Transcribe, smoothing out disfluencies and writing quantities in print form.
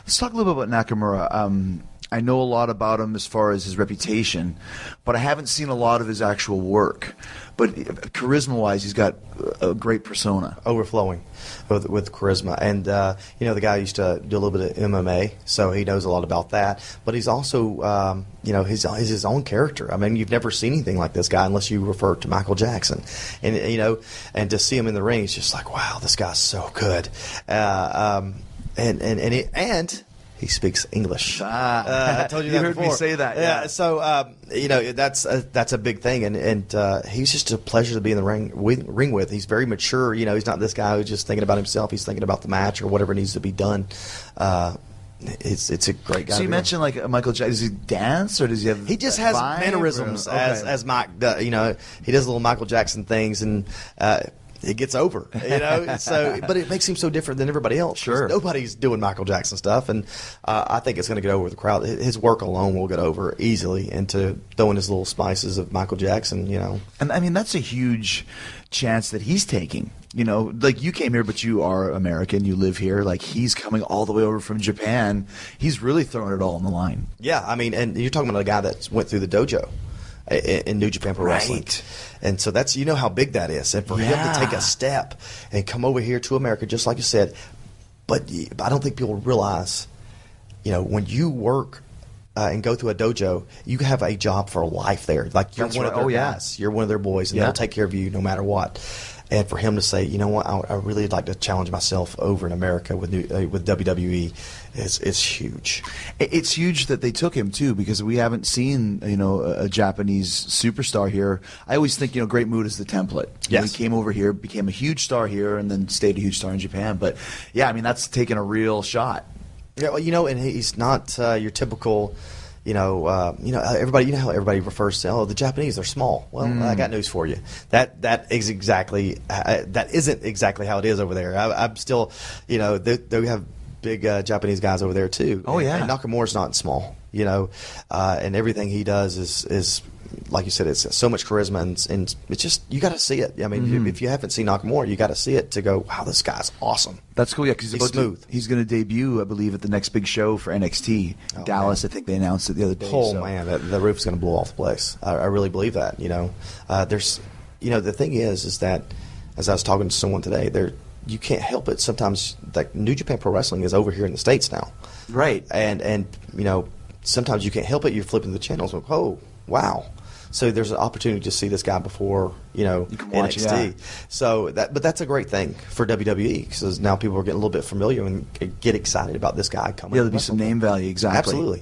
Let's talk a little bit about Nakamura. I know a lot about him as far as his reputation, but I haven't seen a lot of his actual work. But charisma-wise, he's got a great persona. Overflowing with charisma. And, the guy used to do a little bit of MMA, so he knows a lot about that. But he's also, he's his own character. I mean, you've never seen anything like this guy unless you refer to Michael Jackson. And, and to see him in the ring, it's just like, wow, this guy's so good. And he speaks English. I told you that heard before. Me say that. Yeah. So that's a big thing, and he's just a pleasure to be in the ring with. He's very mature. He's not this guy who's just thinking about himself. He's thinking about the match or whatever needs to be done. It's a great guy. So you mentioned like Michael Jackson. Does he dance or does he have? He just has mannerisms as Mike. He does little Michael Jackson things and. It gets over, So, but it makes him so different than everybody else. Sure, nobody's doing Michael Jackson stuff, and I think it's going to get over with the crowd. His work alone will get over easily, and to throw in his little spices of Michael Jackson, And I mean, that's a huge chance that he's taking. Like you came here, but you are American. You live here. Like he's coming all the way over from Japan. He's really throwing it all on the line. Yeah, I mean, and you're talking about a guy that went through the dojo in New Japan Pro Wrestling. And so that's, how big that is. And for him to take a step and come over here to America, just like you said, but I don't think people realize, when you work and go through a dojo, you have a job for life there. Like you're one of their guys. You're one of their boys, and they'll take care of you no matter what. And for him to say, you know what, I really like to challenge myself over in America with WWE, it's huge. It's huge that they took him too, because we haven't seen a Japanese superstar here. I always think Great Muta is the template. Yes. He came over here, became a huge star here, and then stayed a huge star in Japan. But yeah, I mean that's taken a real shot. Yeah, well, and he's not your typical. Everybody. How everybody refers to the Japanese. They're small. Well, I got news for you. That isn't exactly how it is over there. I'm still, they have big Japanese guys over there too. Oh yeah. And Nakamura's not small. And everything he does is like you said, it's so much charisma, and it's just you got to see it. I mean, if you haven't seen Nakamura, you got to see it to go, wow, this guy's awesome. That's cool, yeah, because he's smooth. He's going to debut, I believe, at the next big show for NXT, Dallas. Man. I think they announced it the other day. Oh man, the roof's going to blow off the place. I really believe that. There's, the thing is that as I was talking to someone today, you can't help it. Sometimes, like New Japan Pro Wrestling is over here in the States now, right? And sometimes you can't help it. You're flipping the channels, like, oh wow. So there's an opportunity to see this guy before, you can watch, NXT. Yeah. So but that's a great thing for WWE because now people are getting a little bit familiar and get excited about this guy coming. Yeah, there'll be some name value, exactly. Absolutely.